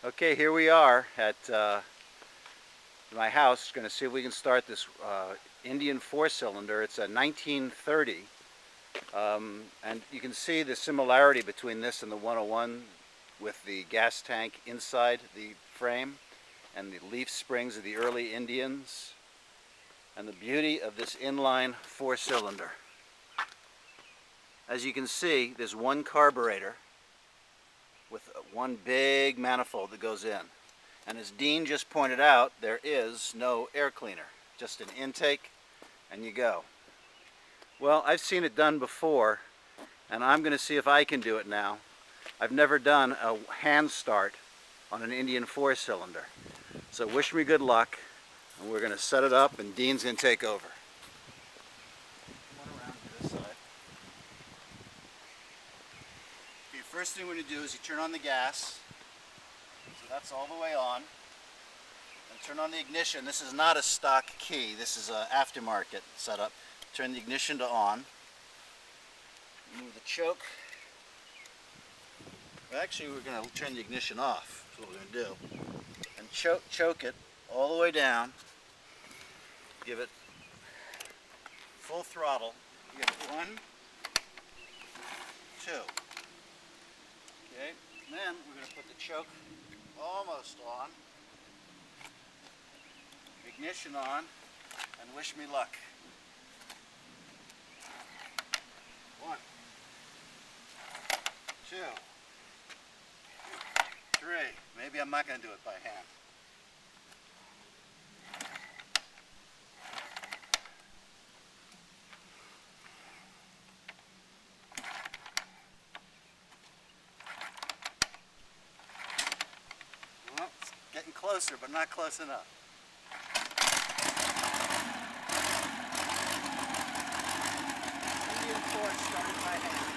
Okay, here we are at my house. Going to see if we can start this Indian four-cylinder. It's a 1930, and you can see the similarity between this and the 101 with the gas tank inside the frame and the leaf springs of the early Indians, and the beauty of this inline four-cylinder. As you can see, there's one carburetor with one big manifold that goes in. And as Dean just pointed out, there is no air cleaner, just an intake and you go. Well, I've seen it done before, and I'm going to see if I can do it now. I've never done a hand start on an Indian four-cylinder. So wish me good luck, and we're going to set it up and Dean's going to take over. Come on around to this side. Okay, first thing we're going to do is you turn on the gas. So that's all the way on. And turn on the ignition. This is not a stock key. This is an aftermarket setup. Turn the ignition to on. Move the choke. Well, actually, we're going to turn the ignition off. That's what we're going to do. And choke it all the way down. Give it full throttle. Give it 1, 2. Okay. And then we're going to put the choke almost on. Ignition on, and wish me luck. 1, 2, 3. Maybe I'm not going to do it by hand. Well, it's getting closer, but not close enough. Indian Ford started by hand.